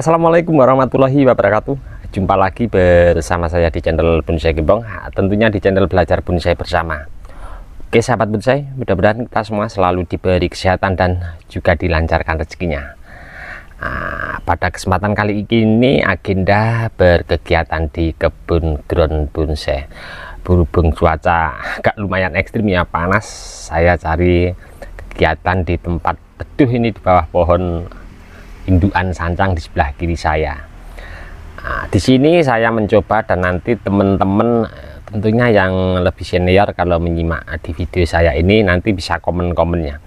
Assalamualaikum warahmatullahi wabarakatuh. Jumpa lagi bersama saya di channel Bonsai Gembong, tentunya di channel Belajar Bonsai Bersama. Oke sahabat bonsai, mudah-mudahan kita semua selalu diberi kesehatan dan juga dilancarkan rezekinya. Pada kesempatan kali ini agenda berkegiatan di kebun ground bonsai. Berhubung cuaca agak lumayan ekstrim ya, panas, saya cari kegiatan di tempat teduh ini di bawah pohon indukan sancang di sebelah kiri saya. Di sini saya mencoba, dan nanti teman-teman tentunya yang lebih senior kalau menyimak di video saya ini nanti bisa komen-komennya.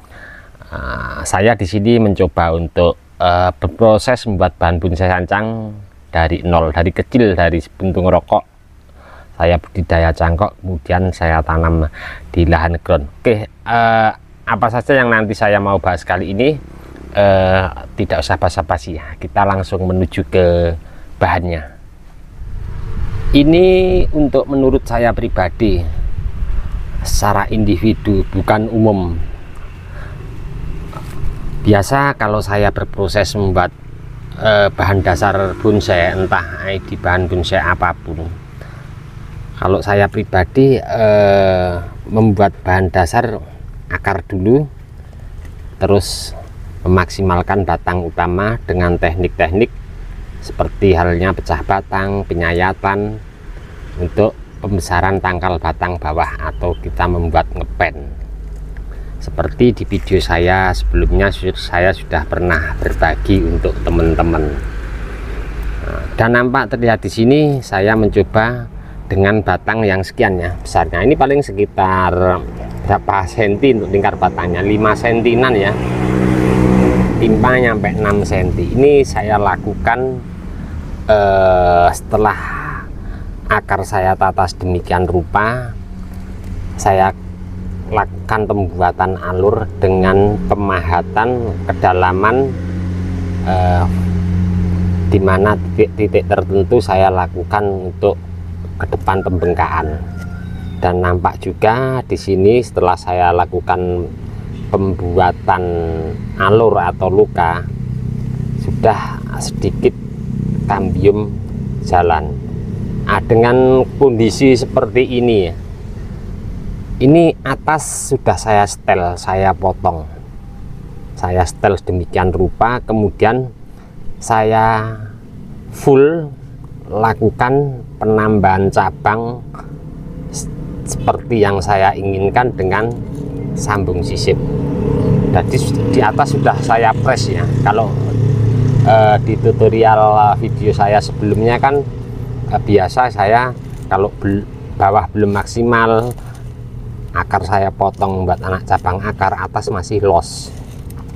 Saya di sini mencoba untuk berproses membuat bahan bonsai sancang dari nol, dari kecil, dari puntung rokok. Saya budidaya cangkok, kemudian saya tanam di lahan ground. Oke, apa saja yang nanti saya mau bahas kali ini? Tidak usah basa-basi ya, kita langsung menuju ke bahannya. Ini untuk menurut saya pribadi, secara individu, bukan umum. Biasa kalau saya berproses membuat bahan dasar bonsai, entah di bahan bonsai apapun, kalau saya pribadi membuat bahan dasar akar dulu, terus memaksimalkan batang utama dengan teknik-teknik seperti halnya pecah batang, penyayatan untuk pembesaran tangkal batang bawah, atau kita membuat ngepen. Seperti di video saya sebelumnya, saya sudah pernah berbagi untuk teman-teman. Dan nampak terlihat di sini saya mencoba dengan batang yang sekian ya besarnya. Ini paling sekitar berapa senti untuk lingkar batangnya, 5 sentinan ya, timpanya sampai 6 cm. Ini saya lakukan setelah akar saya tata sedemikian rupa. Saya lakukan pembuatan alur dengan pemahatan kedalaman di mana titik-titik tertentu saya lakukan untuk ke depan pembengkakan. Dan nampak juga di sini setelah saya lakukan pembuatan alur atau luka, sudah sedikit kambium jalan. Dengan kondisi seperti ini, ini atas sudah saya setel, saya potong, saya setel sedemikian rupa, kemudian saya full lakukan penambahan cabang seperti yang saya inginkan dengan sambung sisip. Jadi di atas sudah saya press ya. Kalau di tutorial video saya sebelumnya kan biasa saya kalau bawah belum maksimal, akar saya potong buat anak cabang akar, atas masih los.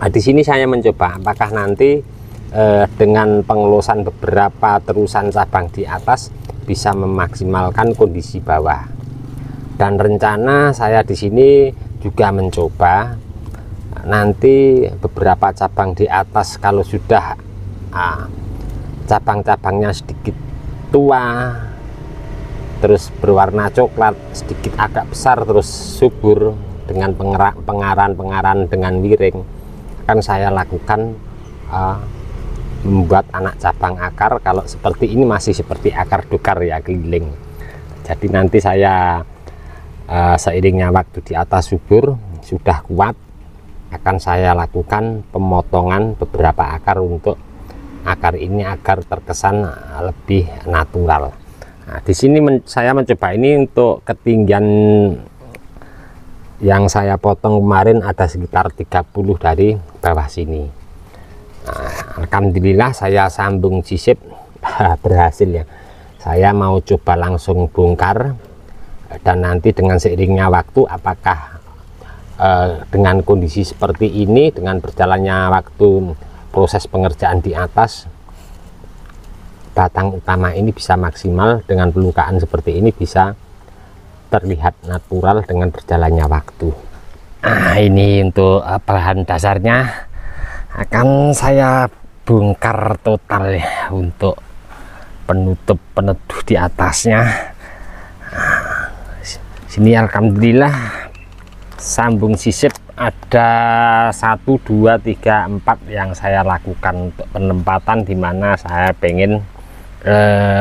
Di sini saya mencoba apakah nanti dengan pengelusan beberapa terusan cabang di atas bisa memaksimalkan kondisi bawah. Dan rencana saya di sini juga mencoba nanti beberapa cabang di atas, kalau sudah cabang-cabangnya sedikit tua, terus berwarna coklat, sedikit agak besar, terus subur dengan pengaran-pengaran dengan wiring, akan saya lakukan membuat anak cabang akar. Kalau seperti ini masih seperti akar dokar ya, keliling. Jadi nanti saya seiringnya waktu di atas subur sudah kuat, akan saya lakukan pemotongan beberapa akar untuk akar ini agar terkesan lebih natural. Di sini saya mencoba ini untuk ketinggian yang saya potong kemarin ada sekitar 30 dari bawah sini. Alhamdulillah saya sambung sisip berhasil ya. Saya mau coba langsung bongkar, dan nanti dengan seiringnya waktu, apakah dengan kondisi seperti ini, dengan berjalannya waktu proses pengerjaan di atas, batang utama ini bisa maksimal dengan pelukaan seperti ini, bisa terlihat natural dengan berjalannya waktu. Ini untuk bahan dasarnya akan saya bongkar total ya, untuk penutup peneduh di atasnya. Sini alhamdulillah sambung sisip ada 1 2 3 4 yang saya lakukan untuk penempatan, dimana saya pengen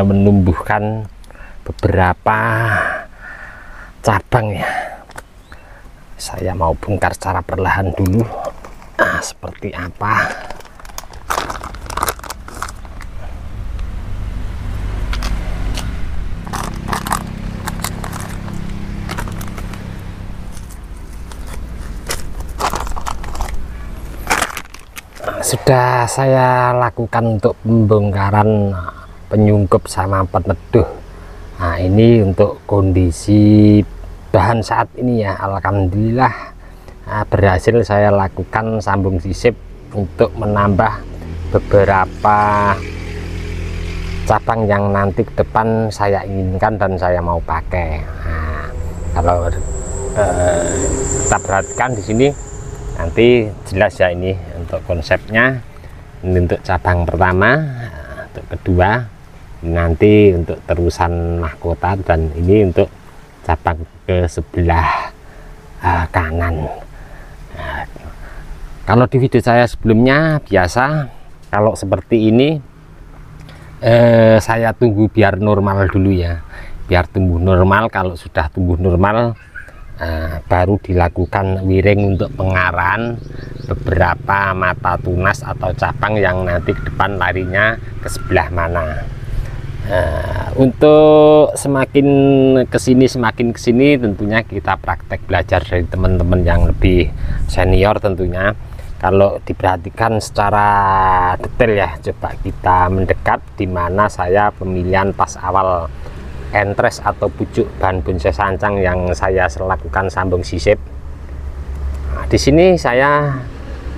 menumbuhkan beberapa cabang ya. Saya mau bongkar secara perlahan dulu. Seperti apa. Sudah saya lakukan untuk pembongkaran penyungkup sama peneduh. Nah, ini untuk kondisi bahan saat ini ya. Alhamdulillah berhasil saya lakukan sambung sisip untuk menambah beberapa cabang yang nanti ke depan saya inginkan dan saya mau pakai. Nah, kalau kita perhatikan di sini nanti jelas ya, ini untuk konsepnya. Ini untuk cabang pertama, untuk kedua nanti untuk terusan mahkota, dan ini untuk cabang ke sebelah kanan. Nah, kalau di video saya sebelumnya biasa kalau seperti ini saya tunggu biar normal dulu ya, biar tumbuh normal. Kalau sudah tumbuh normal baru dilakukan wiring untuk pengarahan beberapa mata tunas atau cabang yang nanti ke depan larinya ke sebelah mana. Untuk semakin kesini tentunya kita praktek belajar dari teman-teman yang lebih senior tentunya. Kalau diperhatikan secara detail ya, coba kita mendekat, di mana saya pemilihan pas awal entres atau pucuk bahan bonsai sancang yang saya lakukan sambung sisip. Nah, di sini saya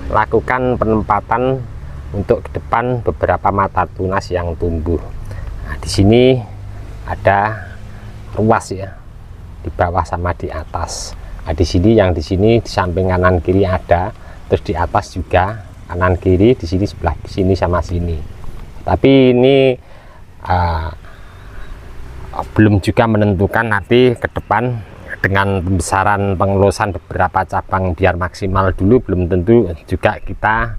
lakukan penempatan untuk ke depan beberapa mata tunas yang tumbuh. Nah, di sini ada ruas ya, di bawah sama di atas. Nah, di sini yang di sini di samping kanan kiri ada, terus di atas juga kanan kiri, di sini sebelah sini sama sini. Tapi ini belum juga menentukan nanti ke depan dengan pembesaran pengeluasan beberapa cabang biar maksimal dulu, belum tentu juga kita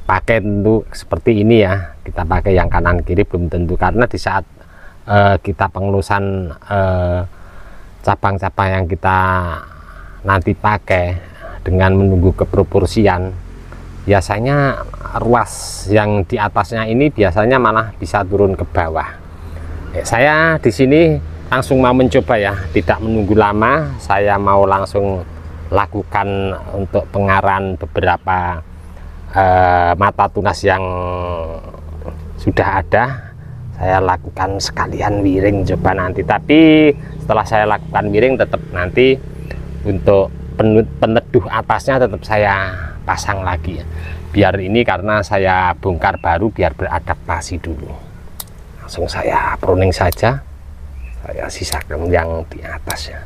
pakai tentu seperti ini ya, kita pakai yang kanan kiri belum tentu, karena di saat kita pengeluasan cabang-cabang yang kita nanti pakai dengan menunggu keproporsian, biasanya ruas yang di atasnya ini biasanya malah bisa turun ke bawah. Saya di sini langsung mau mencoba ya, tidak menunggu lama, saya mau langsung lakukan untuk pengarahan beberapa mata tunas yang sudah ada. Saya lakukan sekalian wiring coba nanti, tapi setelah saya lakukan wiring tetap nanti untuk peneduh atasnya tetap saya pasang lagi ya, biar ini karena saya bongkar baru biar beradaptasi dulu. Langsung saya pruning saja, saya sisakan yang di atasnya.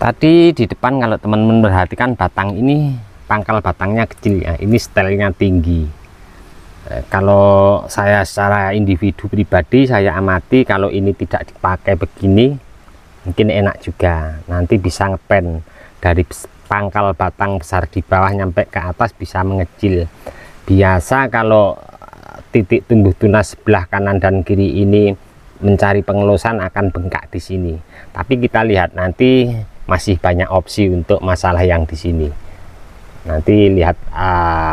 Tadi di depan kalau teman-teman perhatikan batang ini, pangkal batangnya kecil ya, ini setelnya tinggi. Kalau saya secara individu pribadi saya amati, kalau ini tidak dipakai begini mungkin enak juga, nanti bisa ngepen dari pangkal batang besar di bawah nyampe ke atas bisa mengecil. Biasa kalau titik tumbuh tunas sebelah kanan dan kiri ini mencari pengeluasan akan bengkak di sini, tapi kita lihat nanti masih banyak opsi untuk masalah yang di sini. Nanti lihat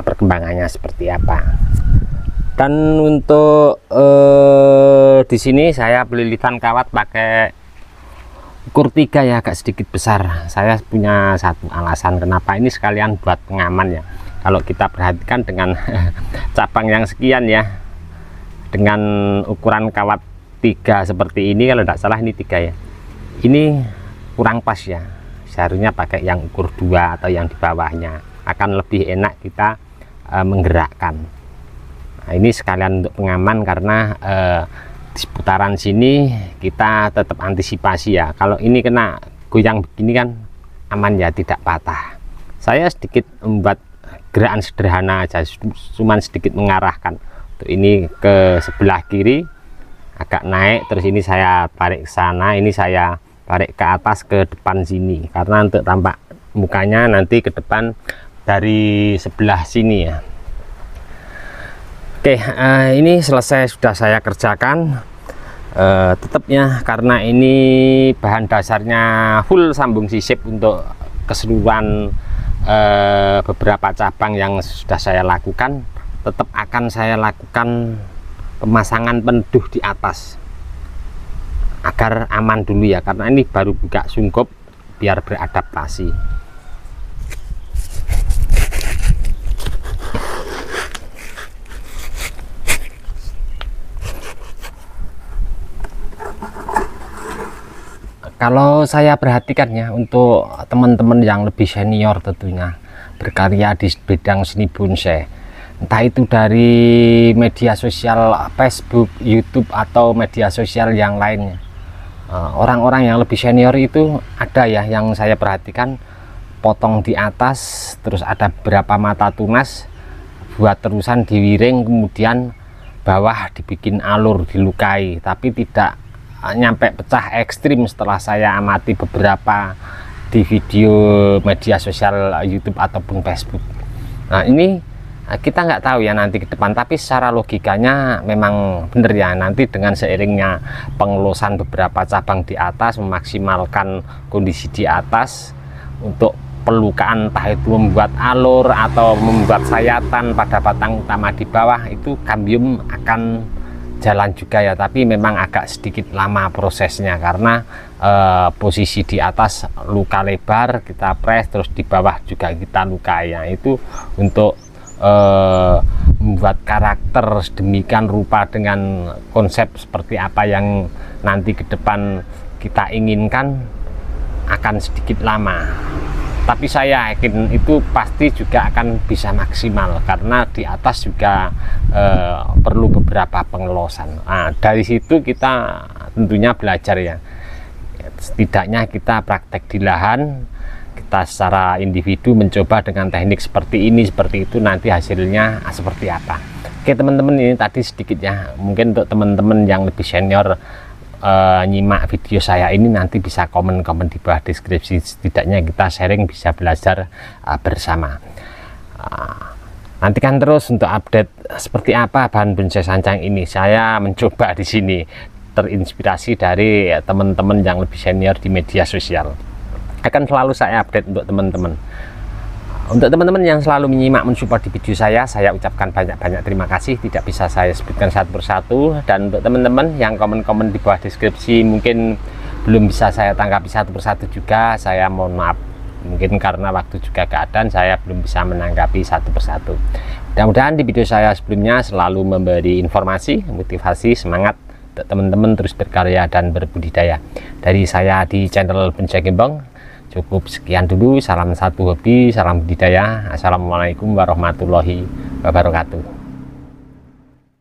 perkembangannya seperti apa. Dan untuk di sini saya pelilitan kawat pakai ukur 3 ya, agak sedikit besar. Saya punya satu alasan kenapa ini, sekalian buat pengaman ya. Kalau kita perhatikan dengan cabang yang sekian ya, dengan ukuran kawat 3 seperti ini, kalau tidak salah ini 3 ya, ini kurang pas ya. Seharusnya pakai yang ukur 2 atau yang di bawahnya, akan lebih enak kita menggerakkan. Nah, ini sekalian untuk pengaman, karena di seputaran sini kita tetap antisipasi ya. Kalau ini kena goyang begini kan aman ya, tidak patah. Saya sedikit membuat gerakan sederhana aja, cuman sedikit mengarahkan. Untuk ini ke sebelah kiri agak naik, terus ini saya tarik ke sana, ini saya tarik ke atas ke depan sini, karena untuk tampak mukanya nanti ke depan dari sebelah sini ya. Oke, ini selesai sudah saya kerjakan. Tetapnya karena ini bahan dasarnya full sambung sisip untuk keseluruhan beberapa cabang yang sudah saya lakukan, tetap akan saya lakukan pemasangan peneduh di atas agar aman dulu ya, karena ini baru buka sungkup biar beradaptasi. Kalau saya perhatikan ya, untuk teman-teman yang lebih senior tentunya berkarya di bidang seni bonsai, entah itu dari media sosial Facebook, YouTube, atau media sosial yang lainnya, orang-orang yang lebih senior itu ada ya yang saya perhatikan potong di atas, terus ada beberapa mata tunas buat terusan diwiring, kemudian bawah dibikin alur, dilukai, tapi tidak nyampe pecah ekstrim. Setelah saya amati beberapa di video media sosial YouTube ataupun Facebook, nah ini kita nggak tahu ya nanti ke depan, tapi secara logikanya memang benar ya, nanti dengan seiringnya pengelusan beberapa cabang di atas, memaksimalkan kondisi di atas untuk pelukaan, entah itu membuat alur atau membuat sayatan pada batang utama di bawah, itu kambium akan jalan juga ya, tapi memang agak sedikit lama prosesnya, karena posisi di atas luka lebar kita press, terus di bawah juga kita lukai ya. Itu untuk membuat karakter sedemikian rupa dengan konsep seperti apa yang nanti ke depan kita inginkan akan sedikit lama, tapi saya yakin itu pasti juga akan bisa maksimal, karena di atas juga perlu beberapa pengelosan. Nah, dari situ kita tentunya belajar ya, setidaknya kita praktek di lahan, kita secara individu mencoba dengan teknik seperti ini, seperti itu, nanti hasilnya seperti apa. Oke teman-teman, ini tadi sedikit ya, mungkin untuk teman-teman yang lebih senior nyimak video saya ini, nanti bisa komen-komen di bawah deskripsi, setidaknya kita sharing, bisa belajar bersama. Nantikan terus untuk update seperti apa bahan bonsai sancang ini. Saya mencoba di sini terinspirasi dari teman-teman yang lebih senior di media sosial, akan selalu saya update untuk teman-teman. Untuk teman-teman yang selalu menyimak, mensupport di video saya ucapkan banyak-banyak terima kasih, tidak bisa saya sebutkan satu persatu. Dan untuk teman-teman yang komen-komen di bawah deskripsi mungkin belum bisa saya tanggapi satu persatu juga, saya mohon maaf, mungkin karena waktu juga keadaan saya belum bisa menanggapi satu persatu. Mudah-mudahan di video saya sebelumnya selalu memberi informasi, motivasi, semangat untuk teman-teman terus berkarya dan berbudidaya. Dari saya di channel Bonsai Gembong cukup sekian dulu. Salam satu hobi, salam budidaya. Assalamualaikum warahmatullahi wabarakatuh.